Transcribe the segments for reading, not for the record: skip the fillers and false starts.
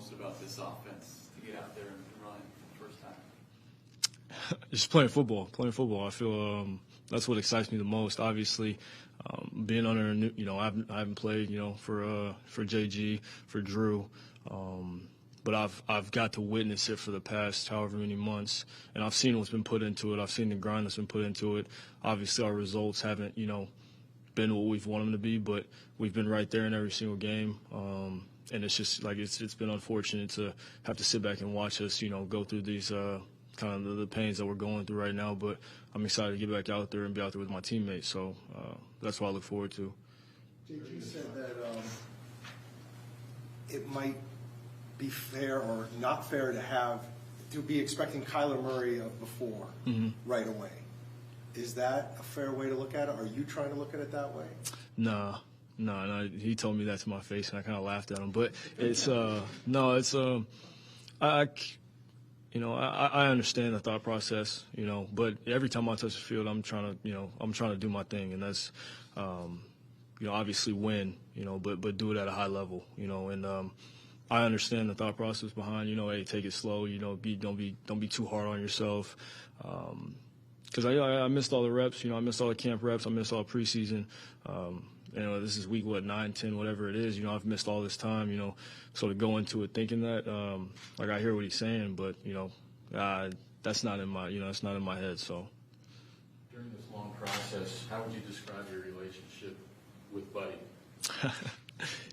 most about this offense to get out there and run for the first time? Just playing football. Playing football. I feel that's what excites me the most. Obviously, being under, I haven't played, for JG, for Drew, but I've got to witness it for the past however many months, and I've seen what's been put into it. I've seen the grind that's been put into it. Obviously, our results haven't, been what we've wanted them to be, but we've been right there in every single game. And it's just like it's been unfortunate to have to sit back and watch us, go through these kind of the pains that we're going through right now. But I'm excited to get back out there and be out there with my teammates. So that's what I look forward to. JG said that it might be fair or not fair to be expecting Kyler Murray of before right away. Is that a fair way to look at it? Are you trying to look at it that way? No. He told me that to my face, and I kind of laughed at him. But it's I understand the thought process, but every time I touch the field, I'm trying to do my thing, and that's, obviously win, but do it at a high level, and I understand the thought process behind, hey, take it slow, don't be too hard on yourself, because I missed all the reps, I missed all the camp reps, I missed all the preseason. This is week 9, 10, whatever it is. I've missed all this time. So to go into it thinking that, I hear what he's saying, but that's not in my, that's not in my head. So during this long process, how would you describe your relationship with Buddy?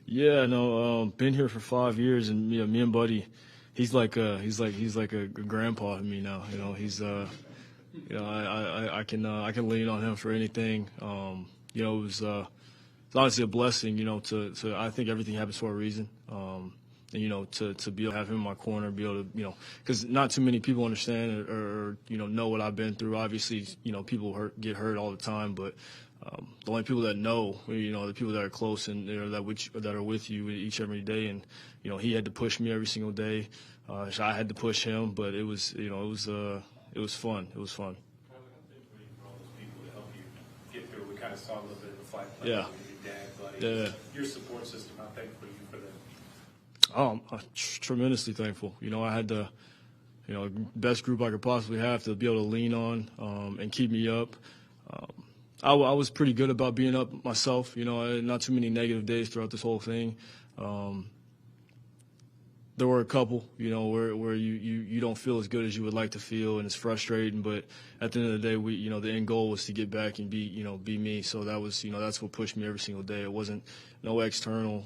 Been here for 5 years, and me and Buddy, he's like a grandpa to me now. He's I can lean on him for anything. It was. It's honestly a blessing, to I think everything happens for a reason. And, to be able to have him in my corner, be able to, because not too many people understand or know what I've been through. Obviously, people get hurt all the time, but the only people that know, the people that are close and that are with you each every day. And, he had to push me every single day. I had to push him, but it was fun. It was fun. I'm thankful for all those people to help you get through. We kind of saw a little bit of a fight play. Yeah. Yeah. Your support system, how thankful are you for that? Oh, I'm tremendously thankful. I had the, best group I could possibly have to be able to lean on and keep me up. I was pretty good about being up myself. Not too many negative days throughout this whole thing. There were a couple, where you don't feel as good as you would like to feel, and it's frustrating. But at the end of the day, the end goal was to get back and be me. So that was, that's what pushed me every single day. It wasn't no external,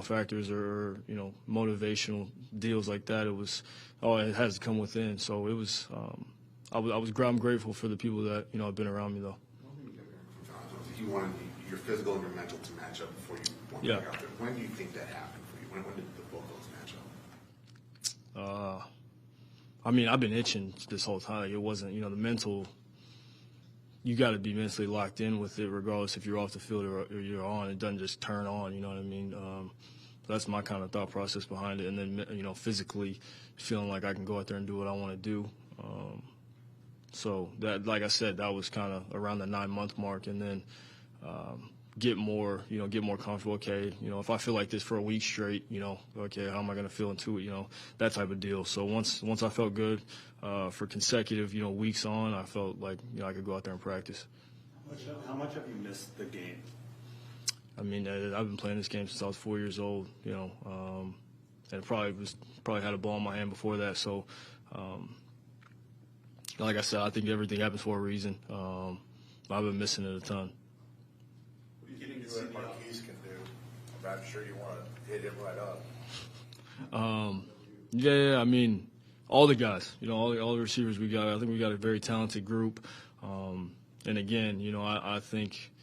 factors or motivational deals like that. It was, it has to come within. So it was, I'm grateful for the people that have been around me though. You wanted your physical and your mental to match up before you went back out there. When do you think that happened for you? When did both those match up? I've been itching this whole time. It wasn't, the mental. You got to be mentally locked in with it, regardless if you're off the field or you're on. It doesn't just turn on. You know what I mean? That's my kind of thought process behind it. And then, physically feeling like I can go out there and do what I want to do. So that, like I said, that was kind of around the 9-month mark, and then get more comfortable. Okay, if I feel like this for a week straight, okay, how am I going to feel in 2 weeks? That type of deal. So once I felt good for consecutive, weeks on, I felt like I could go out there and practice. How much have you missed the game? I've been playing this game since I was 4 years old. And probably had a ball in my hand before that. So. Like I said, I think everything happens for a reason. I've been missing it a ton. What do you think what Marquise can do? I'm sure you want to hit him right up. All the guys, all the receivers we got. I think we got a very talented group. And again, I think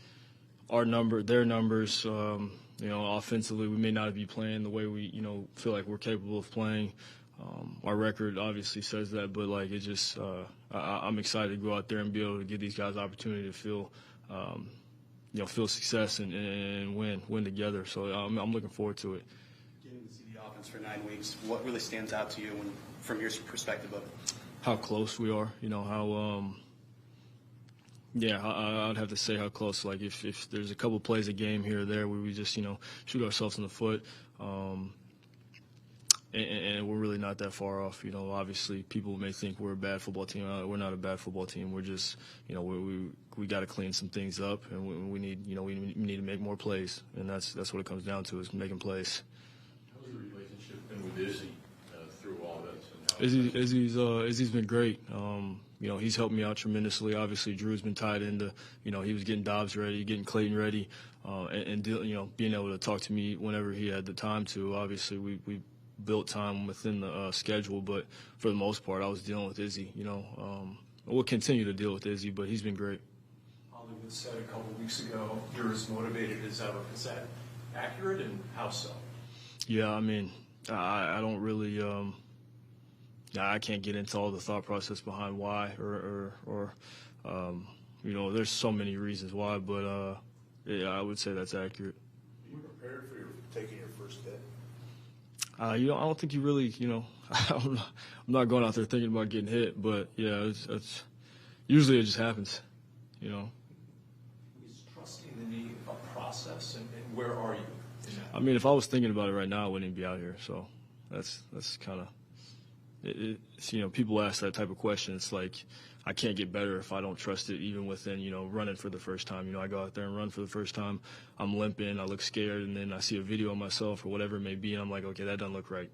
their numbers, offensively, we may not be playing the way we, feel like we're capable of playing. Our record obviously says that, but I'm excited to go out there and be able to give these guys the opportunity to feel success and win together. So I'm looking forward to it. Getting to see the offense for 9 weeks, what really stands out to you from your perspective of it? How close we are. I'd have to say how close. Like if there's a couple plays a game here or there where we just shoot ourselves in the foot. and we're really not that far off. Obviously people may think we're a bad football team. We're not a bad football team. We're just, we got to clean some things up, and we need to make more plays, and that's what it comes down to, is making plays. How's your relationship been with Izzy through all this? And Izzy's been great. He's helped me out tremendously. Obviously, Drew's been tied into, he was getting Dobbs ready, getting Clayton ready, and being able to talk to me whenever he had the time to. Obviously, we built time within the schedule, but for the most part, I was dealing with Izzy. We'll continue to deal with Izzy, but he's been great. Hollywood said a couple weeks ago, you're as motivated as ever. Is that accurate, and how so? Yeah, I mean, I don't really. I can't get into all the thought process behind why, or there's so many reasons why, but yeah, I would say that's accurate. Are you prepared for taking your first hit? I don't think you really, I'm not going out there thinking about getting hit, but yeah, it's usually it just happens, He's trusting a process, and where are you in that? I mean, if I was thinking about it right now, I wouldn't even be out here. So that's kind of it's, people ask that type of question. It's like, I can't get better if I don't trust it, even within, running for the first time. I go out there and run for the first time. I'm limping, I look scared, and then I see a video of myself or whatever it may be, and I'm like, okay, that doesn't look right,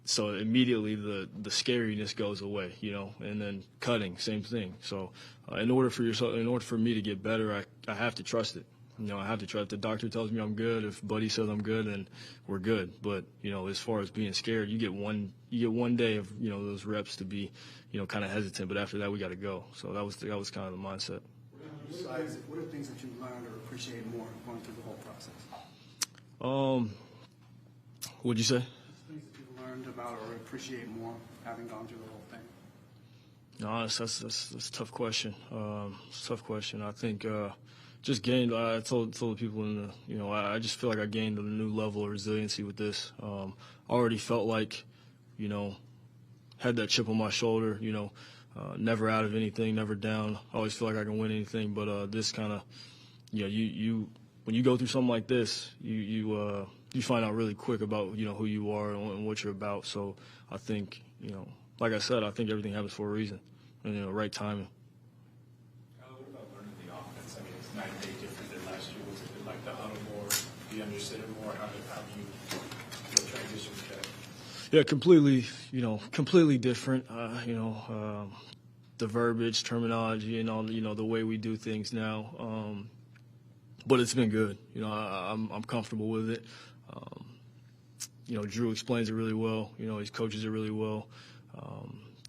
So immediately the scariness goes away, and then cutting, same thing. So in order for me to get better, I have to trust it. I have to trust. If the doctor tells me I'm good, if Buddy says I'm good, then we're good. But as far as being scared, you get one day of those reps to be kind of hesitant. But after that, we got to go. So that was kind of the mindset. What are things that you learned or appreciate more going through the whole process? What'd you say? Things that you've learned about or appreciate more having gone through the whole thing. No, that's a tough question. It's a tough question. I think. Just gained. I told the people in the, I just feel like I gained a new level of resiliency with this. Already felt like, had that chip on my shoulder. Never out of anything, never down. I always feel like I can win anything. But this kind of, you when you go through something like this, you find out really quick about who you are and what you're about. So I think like I said, I think everything happens for a reason, and right timing. What about learning the offense? I mean, it's night and day different than last year. Was it like the huddle more? Do you understand it more? How do you transition to that? Yeah, completely different. The verbiage, terminology, and all the way we do things now. But it's been good. I'm comfortable with it. Drew explains it really well. He coaches it really well.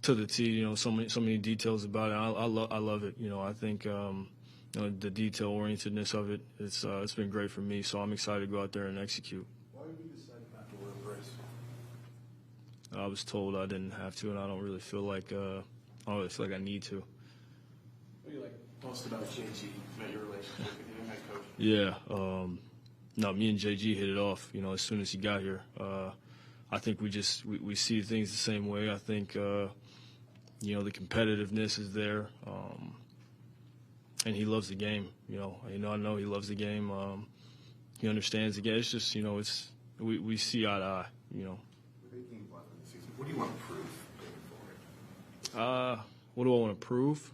To the T, so many details about it. I love it. I think the detail orientedness of it. It's been great for me. So I'm excited to go out there and execute. Why did you decide not to wear a brace? I was told I didn't have to, and I don't really feel like I need to. What do you like most about JG, about your relationship with him, head coach? Yeah. No, me and JG hit it off. As soon as he got here. I think we see things the same way. I think the competitiveness is there, and he loves the game. I know he loves the game. He understands the game. It's just we see eye to eye. What do you want to prove going forward? What do I want to prove?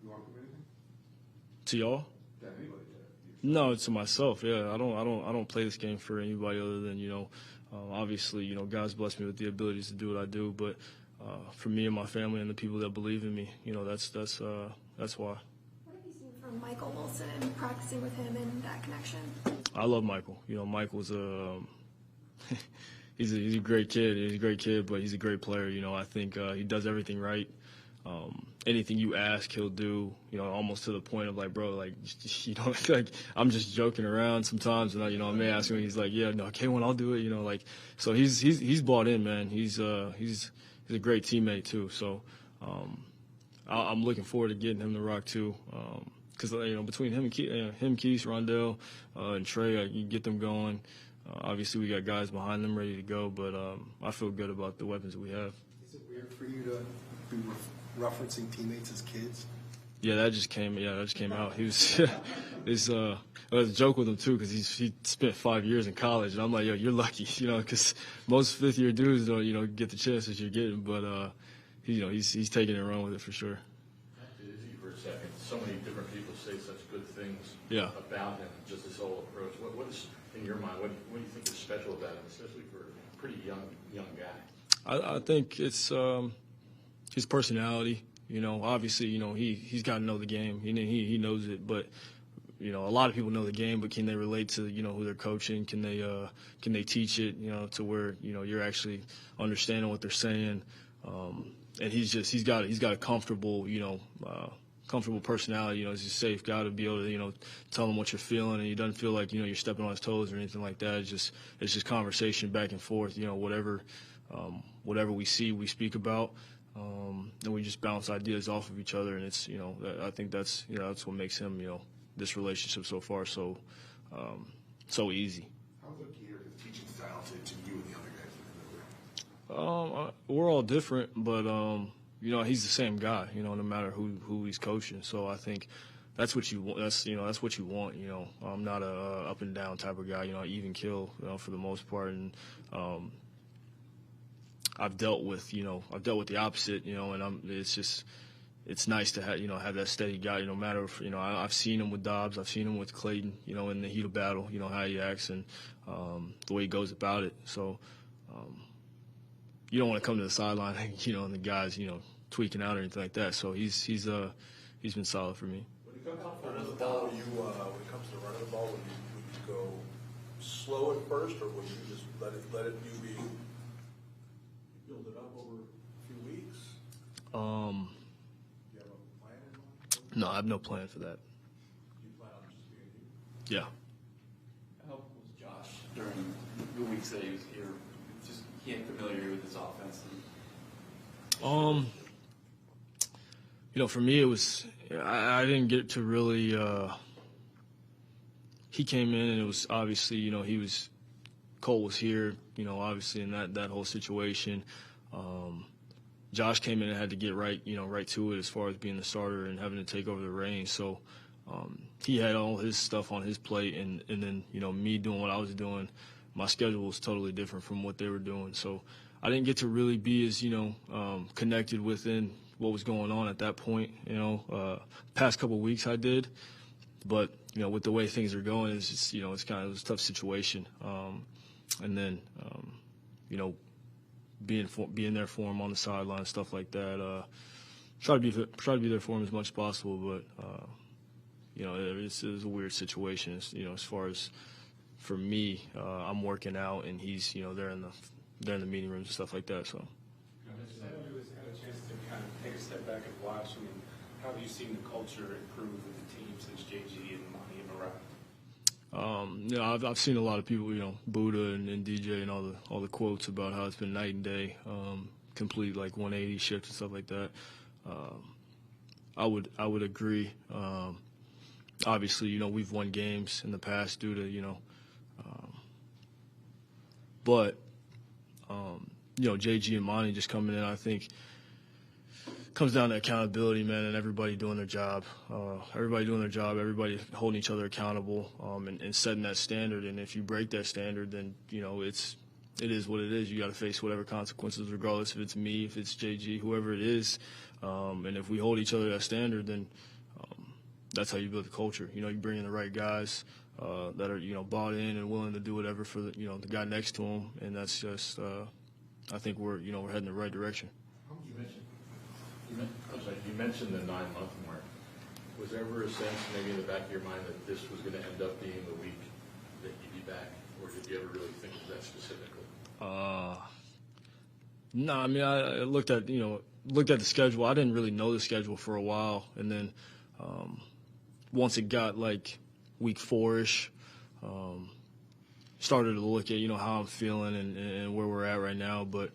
You want to prove anything? To y'all? Yeah, anybody. No, to myself. Yeah, I don't play this game for anybody other than obviously God's blessed me with the abilities to do what I do, but for me and my family and the people that believe in me, that's why. What have you seen from Michael Wilson and practicing with him and that connection? I love Michael. Michael's he's a great kid. He's a great kid, but he's a great player. I think he does everything right. Anything you ask, he'll do. Almost to the point of like, bro, like like I'm just joking around sometimes, and I may ask him. He's like, yeah, no, K1, I'll do it. So he's bought in, man. He's a great teammate too. So I'm looking forward to getting him to rock too. Because between him, Keith, Rondell, and Trey, you get them going. Obviously, we got guys behind them ready to go, but I feel good about the weapons that we have. Is it weird for you to be referencing teammates as kids? Yeah, that just came out. He was, I was a joke with him too because he spent 5 years in college, and I'm like, yo, you're lucky, because most fifth-year dudes don't, get the chances you're getting, but he's taking it and running with it for sure. Back to Izzy for a second. So many different people say such good things about him, just his whole approach. What is, in your mind, what do you think is special about him, especially for a pretty young guy? I think it's his personality. Obviously, he's got to know the game. He knows it, but a lot of people know the game, but can they relate to who they're coaching? Can they teach it to where you're actually understanding what they're saying? And he's got a comfortable comfortable personality. He's a safe guy to be able to tell him what you're feeling, and he doesn't feel like you're stepping on his toes or anything like that. It's just conversation back and forth. Whatever we see, we speak about. And we just bounce ideas off of each other, and it's I think that's that's what makes him this relationship so far so easy. How does it cater his teaching style to you and the other guys? We're all different, but he's the same guy. No matter who he's coaching. So I think that's what you want. That's what you want. I'm not a up and down type of guy. Even kill for the most part, and I've dealt with the opposite, and it's nice to have that steady guy. No matter if, I've seen him with Dobbs, I've seen him with Clayton, in the heat of battle, how he acts and the way he goes about it. So you don't want to come to the sideline, and the guys, tweaking out or anything like that. So he's been solid for me. When it comes to running the ball, when it comes to running the ball, would you go slow at first, or would you just let it you build it up over a few weeks? Do you have a plan in mind? No, I have no plan for that. Do you plan on just being you? Yeah. How was Josh during the weeks that he was here? Just getting familiar with his offense. For me, it was I didn't get to really. He came in, and it was obviously Cole was here, obviously in that whole situation. Josh came in and had to get right to it as far as being the starter and having to take over the reins. So he had all his stuff on his plate, and then me doing what I was doing. My schedule was totally different from what they were doing. So I didn't get to really be as connected within what was going on at that point. Past couple of weeks I did, but with the way things are going, it's just it's kind of a tough situation. And then being there for him on the sideline, stuff like that. Try to be there for him as much as possible, but it's a weird situation. As far as for me, I'm working out, and he's they're in the meeting rooms and stuff like that. So. Who has had a chance to kind of take a step back and watch, how have you seen the culture improve with the team since JG and Monty have arrived? I've seen a lot of people, Buddha and DJ and all the quotes about how it's been night and day, complete like 180 shift and stuff like that. I would agree. Obviously, we've won games in the past due to but JG and Monty just coming in, I think comes down to accountability, man, and everybody doing their job. Everybody holding each other accountable, and setting that standard. And if you break that standard, then it is what it is. You got to face whatever consequences, regardless if it's me, if it's JG, whoever it is. And if we hold each other to that standard, then that's how you build the culture. You bring in the right guys that are bought in and willing to do whatever for the the guy next to them, and that's just I think we're heading in the right direction. You mentioned the 9-month mark. Was there ever a sense, maybe in the back of your mind, that this was going to end up being the week that you'd be back, or did you ever really think of that specifically? No, I mean I looked at the schedule. I didn't really know the schedule for a while, and then once it got like week 4-ish, started to look at how I'm feeling and where we're at right now, but.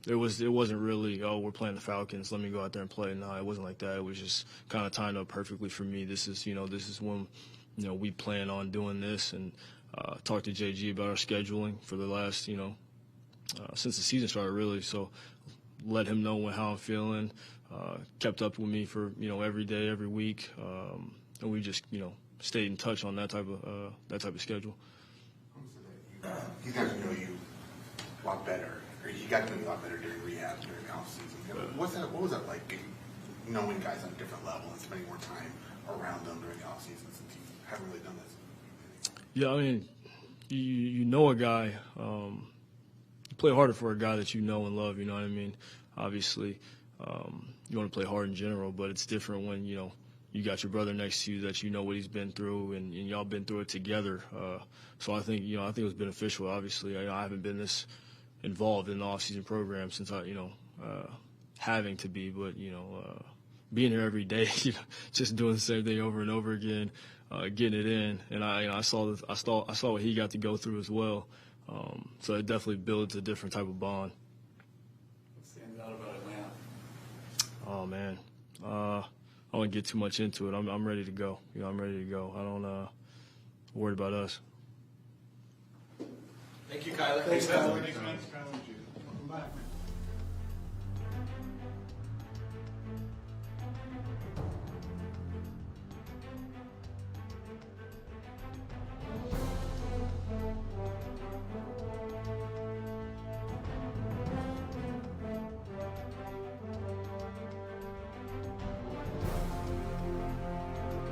It wasn't really, we're playing the Falcons, let me go out there and play. No, it wasn't like that. It was just kind of timed up perfectly for me. This is when, we plan on doing this, and talked to JG about our scheduling for the last, since the season started, really. So let him know how I'm feeling. Kept up with me for every day, every week, and we just stayed in touch on that type of schedule. He got to know you a lot better, or he got to know you a lot better during rehab, during the off season. What was that like, knowing guys on a different level and spending more time around them during the off season since you haven't really done this? Yeah, I mean, you know a guy. You play harder for a guy that you know and love. You know what I mean? Obviously, you want to play hard in general, but it's different when you got your brother next to you that you know what he's been through, and y'all been through it together. So I think it was beneficial. Obviously, I haven't been this involved in the off-season program since having to be, but being here every day, just doing the same thing over and over again, getting it in, and I saw what he got to go through as well. So it definitely builds a different type of bond. What stands out about Atlanta? Oh man, I won't get too much into it. I'm ready to go. I'm ready to go. I don't worry about us. Thank you, Kyler. Thanks, Kyler. Thanks, man.